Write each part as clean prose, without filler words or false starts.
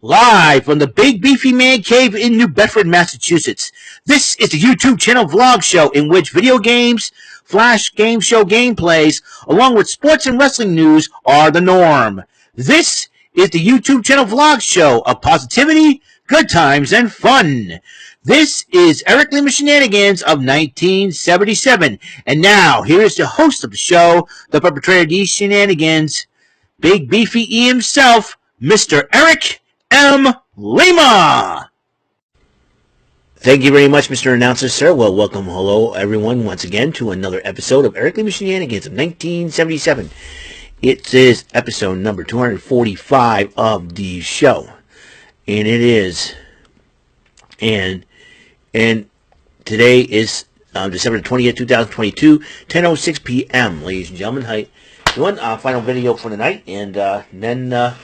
Live from the Big Beefy Man Cave in New Bedford, Massachusetts. This is the YouTube channel vlog show in which video games, flash game show gameplays, along with sports and wrestling news are the norm. This is the YouTube channel vlog show of positivity, good times, and fun. This is Eric Lima Shenanigans of 1977. And now, here is the host of the show, the perpetrator of these shenanigans, Big Beefy E himself, Mr. Eric M. Lima. Thank you very much, Mr. Announcer, sir. Well, welcome, hello, everyone, once again to another episode of Eric Lima Shenanigans of 1977. It is episode number 245 of the show, and it is, and today is December 20th, 2022, 10:06 p.m., ladies and gentlemen. Hi, one final video for the night, and then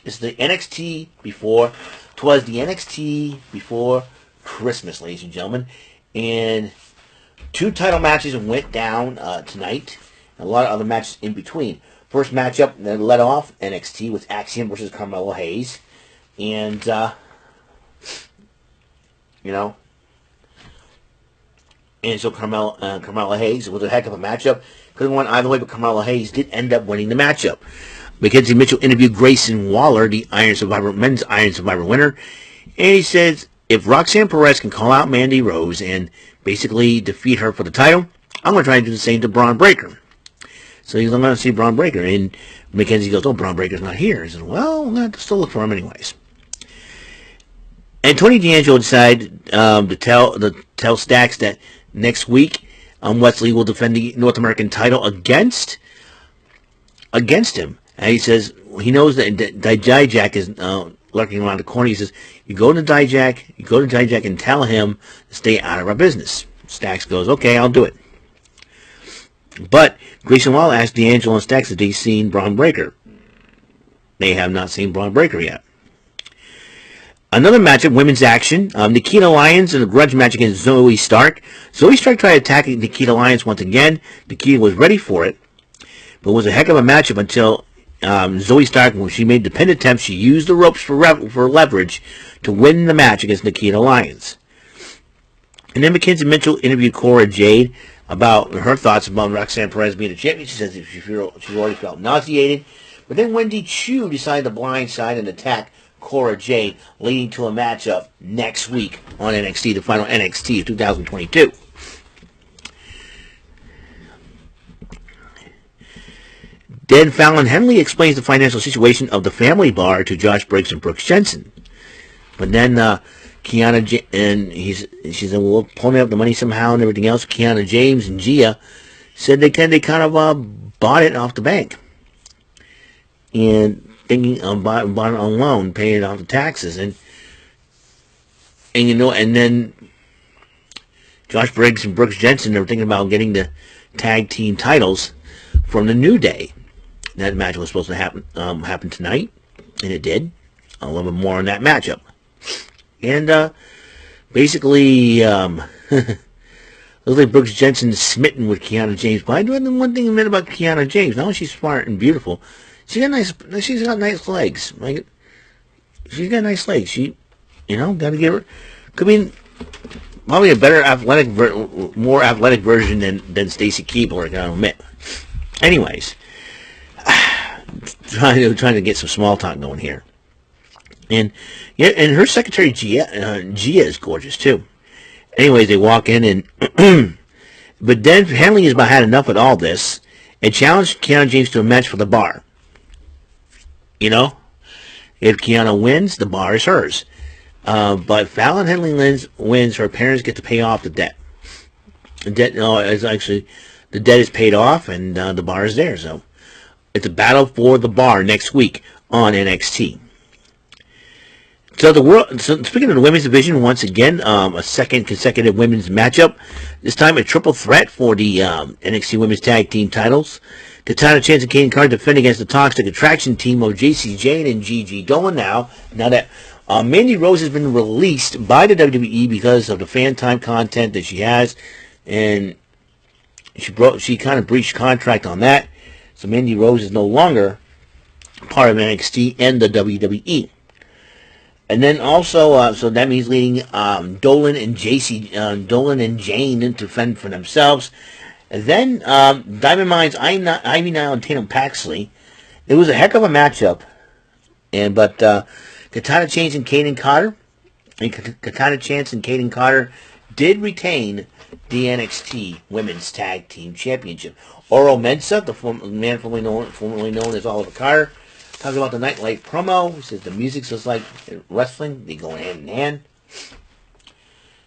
it's the NXT before, Twas the NXT before Christmas, ladies and gentlemen. And two title matches went down tonight. A lot of other matches in between. First matchup that led off NXT was Axiom versus Carmelo Hayes. And, and so Carmelo Hayes was a heck of a matchup. Could have won either way, but Carmelo Hayes did end up winning the matchup. Mackenzie Mitchell interviewed Grayson Waller, the men's Iron Survivor winner, and he says, if Roxanne Perez can call out Mandy Rose and basically defeat her for the title, I'm going to try and do the same to Braun Breaker. So he's going to see Braun Breaker, and Mackenzie goes, oh, Braun Breaker's not here. He says, well, I'm going to still look for him anyways. And Tony D'Angelo decided to tell Stacks that next week Wesley will defend the North American title against him. And he says he knows that Dijak is lurking around the corner. He says, you go to Dijak and tell him to stay out of our business. Stacks goes, okay, I'll do it. But Grayson Waller asked D'Angelo and Stacks if they've seen Braun Breaker. They have not seen Braun Breaker yet. Another matchup, women's action. Nikkita Lyons in a grudge match against Zoe Stark. Zoe Stark tried attacking Nikkita Lyons once again. Nikkita was ready for it, but it was a heck of a matchup until Zoe Stark, when she made the pin attempt, she used the ropes for leverage to win the match against Nikkita Lyons. And then Mackenzie Mitchell interviewed Cora Jade about her thoughts about Roxanne Perez being a champion. She says she already felt nauseated. But then Wendy Chu decided to blindside and attack Cora Jade, leading to a matchup next week on NXT, the final NXT of 2022. Then Fallon Henley explains the financial situation of the family bar to Josh Briggs and Brooks Jensen. But then Kiana and she said, well, we'll pony up the money somehow and everything else. Kiana James and Gia said they kind of bought it off the bank. And thinking of bought it on loan, paying it off the taxes. And then Josh Briggs and Brooks Jensen are thinking about getting the tag team titles from the New Day. That match was supposed to happen tonight, and it did. A little bit more on that matchup. And basically, looks like Brooks Jensen is smitten with Kiana James. But I do have one thing I meant about Kiana James. Not only she's smart and beautiful, she's got nice legs. Like, she's got nice legs. She, got to give her. Could be probably a better more athletic version than Stacy Keibler, I gotta admit. Anyways. Trying to get some small talk going here, and her secretary Gia is gorgeous too. Anyways, they walk in and but then Hanley has about had enough of all this and challenged Kiana James to a match for the bar. If Kiana wins, the bar is hers. But Fallon Henley wins, her parents get to pay off the debt. The debt is paid off, and the bar is there. So it's a battle for the bar next week on NXT. So speaking of the women's division, once again, a second consecutive women's matchup. This time a triple threat for the NXT Women's Tag Team titles. Katana, Chance, and Kayden defend against the Toxic Attraction team of JC Jane and Gigi Dolin now that Mandy Rose has been released by the WWE because of the fan time content that she has, and she kind of breached contract on that. So Mandy Rose is no longer part of NXT and the WWE. And then also, so that means leading Dolin and Jane to fend for themselves. And then Diamond Mines, Ivy Nile and Tatum Paxley. It was a heck of a matchup. But Katana Chance and Kayden Carter did retain the NXT Women's Tag Team Championship. Oro Mensah, the man formerly known as Oliver Carter, talking about the Nightlight promo. He says the music's just like wrestling. They go hand in hand.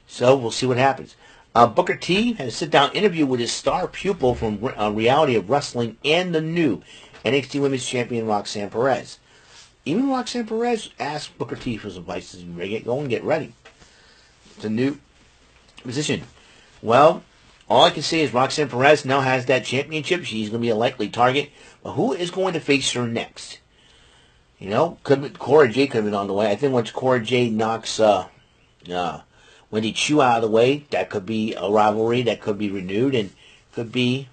So we'll see what happens. Booker T had a sit-down interview with his star pupil from Reality of Wrestling and the new NXT Women's Champion Roxanne Perez. Even Roxanne Perez asked Booker T for some advice. Says, go and get ready. It's a new position. Well, all I can say is Roxanne Perez now has that championship. She's going to be a likely target. But who is going to face her next? You know, Cora Jade could have been on the way. I think once Cora Jade knocks Wendy Chu out of the way, that could be a rivalry that could be renewed and could be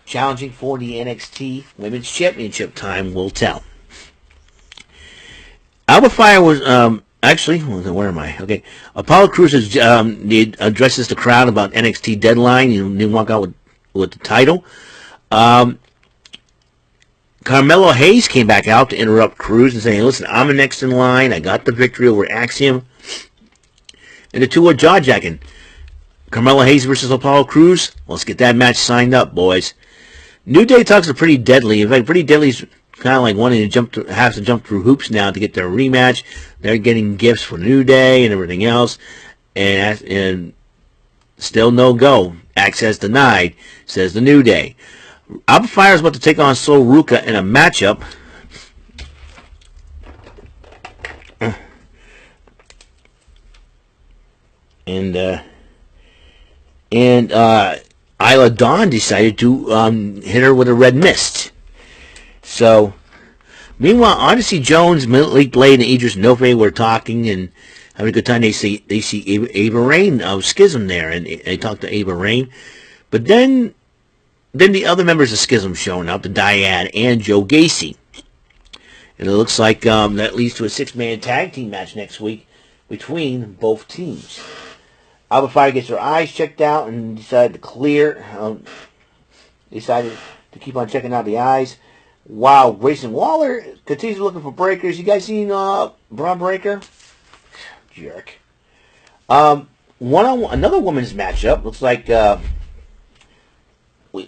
challenging for the NXT Women's Championship. Time will tell. Alba Fire was actually, where am I? Okay, Apollo Crews addresses the crowd about NXT Deadline. He didn't walk out with the title. Carmelo Hayes came back out to interrupt Crews and say, hey, listen, I'm the next in line. I got the victory over Axiom. And the two are jaw-jacking. Carmelo Hayes versus Apollo Crews. Let's get that match signed up, boys. New Day talks are Pretty Deadly. In fact, Pretty Deadly's kind of like wanting to have to jump through hoops now to get their rematch. They're getting gifts for New Day and everything else. And still no go. Access denied, says the New Day. Alba Fire is about to take on Sol Ruka in a matchup. And Isla Dawn decided to hit her with a red mist. So, meanwhile, Odyssey Jones, Malik Blade, and Idris Nofe were talking and having a good time. They see Ava Rain of Schism there, and they talk to Ava Rain. But then the other members of Schism showing up, the Dyad and Joe Gacy. And it looks like that leads to a 6-man tag team match next week between both teams. Alba Fire gets her eyes checked out and decided to clear. Decided to keep on checking out the eyes. Wow, Grayson Waller continues looking for breakers. You guys seen Braun Breaker? Jerk. Another women's matchup. Looks like a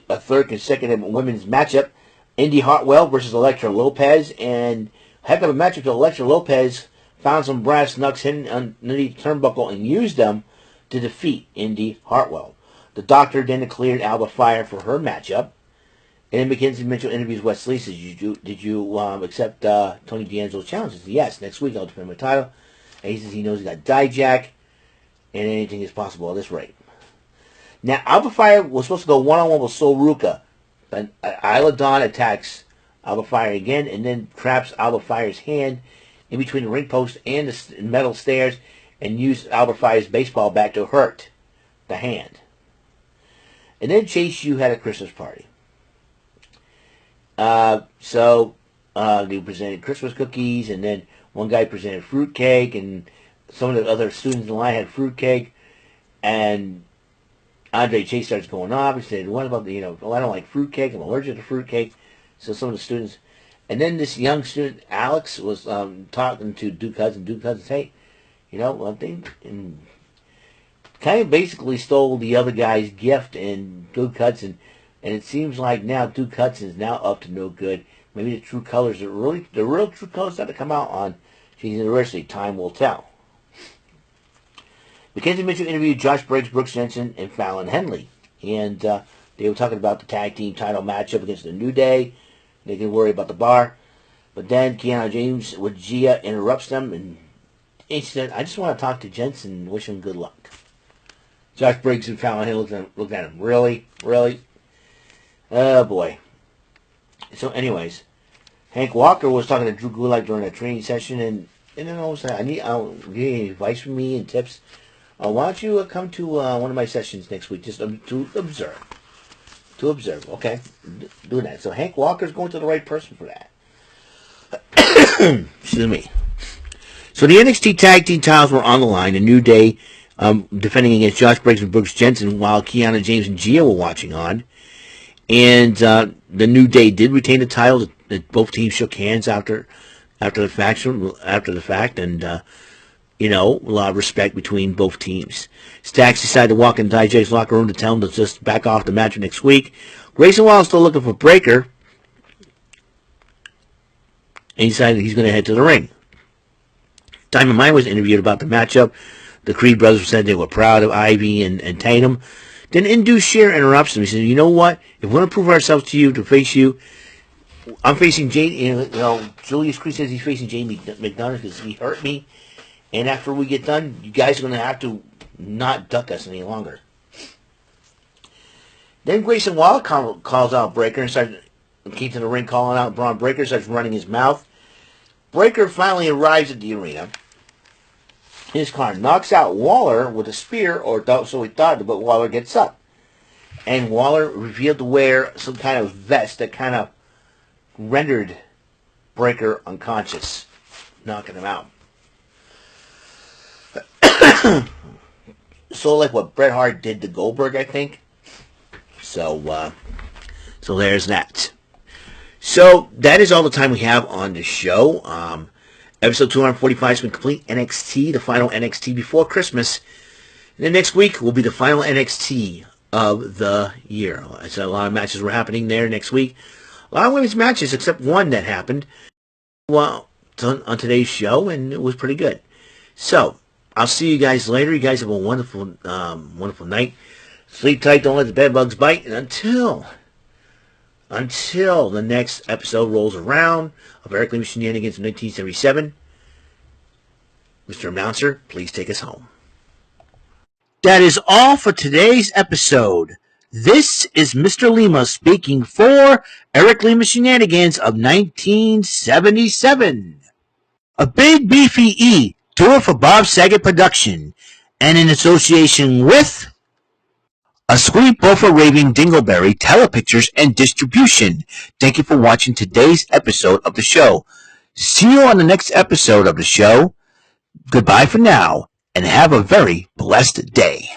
third consecutive women's matchup. Indy Hartwell versus Elektra Lopez. And heck of a matchup to Elektra Lopez. Found some brass knucks hidden underneath the turnbuckle and used them to defeat Indy Hartwell. The Doctor then cleared Alba Fire for her matchup. And then Mackenzie Mitchell interviews Wesley. Says, did you accept Tony D'Angelo's challenge? He says, yes, next week I'll defend my title. And he says he knows he got Dijak, and anything is possible at this rate. Now, Alba Fire was supposed to go one-on-one with Sol Ruka. But Isla Dawn attacks Alba Fire again, and then traps Alba Fire's hand in between the ring post and the metal stairs, and used Alba Fire's baseball bat to hurt the hand. And then Chase U had a Christmas party. So they presented Christmas cookies, and then one guy presented fruitcake, and some of the other students in line had fruitcake, and Andre Chase starts going off. He said, what about I don't like fruitcake, I'm allergic to fruitcake. So some of the students, and then this young student, Alex, was talking to Duke Hudson. Duke Hudson said, hey, one thing, and kind of basically stole the other guy's gift, and Duke Hudson, and it seems like now Duke Hudson is now up to no good. Maybe the true colors the real true colors have to come out on Cheese University. Time will tell. Mackenzie Mitchell interviewed Josh Briggs, Brooks Jensen, and Fallon Henley, and they were talking about the tag team title matchup against the New Day. They can worry about the bar, but then Kiana James with Gia interrupts them, and he said, I just want to talk to Jensen and wish him good luck. Josh Briggs and Fallon Henley looked at him. Really? Oh, boy. So, anyways, Hank Walker was talking to Drew Gulak during a training session, and then all of a sudden, I need any advice from me and tips. Why don't you come to one of my sessions next week, just to observe. To observe, okay? Do that. So, Hank Walker's going to the right person for that. Excuse me. So the NXT Tag-Team titles were on the line. The New Day defending against Josh Briggs and Brooks Jensen while Kiana James and Gia were watching on. And the New Day did retain the titles. Both teams shook hands after the fact, and a lot of respect between both teams. Stacks decided to walk into IJ's locker room to tell him to just back off the match next week. Grayson Waller still looking for Breaker, and he decided he's going to head to the ring. Diamond Mine was interviewed about the matchup. The Creed brothers said they were proud of Ivy and Tatum. Then Indu Shear interrupts him. He said, "You know what? If we want to prove ourselves to you, to face you, I'm facing Jay." Julius Creed says he's facing Jamie McDonough because he hurt me. And after we get done, you guys are going to have to not duck us any longer. Then Grayson Waller calls out Breaker and starts keeps in the ring calling out Braun Breaker, starts running his mouth. Breaker finally arrives at the arena. His car knocks out Waller with a spear, so he thought, but Waller gets up. And Waller revealed to wear some kind of vest that kind of rendered Breaker unconscious, knocking him out. So like what Bret Hart did to Goldberg, I think. So there's that. So that is all the time we have on the show. Episode 245 has been complete. NXT, the final NXT before Christmas. And then next week will be the final NXT of the year. So a lot of matches were happening there next week. A lot of women's matches, except one that happened on today's show, and it was pretty good. So I'll see you guys later. You guys have a wonderful, wonderful night. Sleep tight. Don't let the bed bugs bite. And until the next episode rolls around of Eric Lima Shenanigans in 1977, Mr. Announcer, please take us home. That is all for today's episode. This is Mr. Lima speaking for Eric Lima Shenanigans of 1977. A Big Beefy E tour for Bob Saget production, and in association with A Sweet Buffer Raving Dingleberry Telepictures and Distribution. Thank you for watching today's episode of the show. See you on the next episode of the show. Goodbye for now, and have a very blessed day.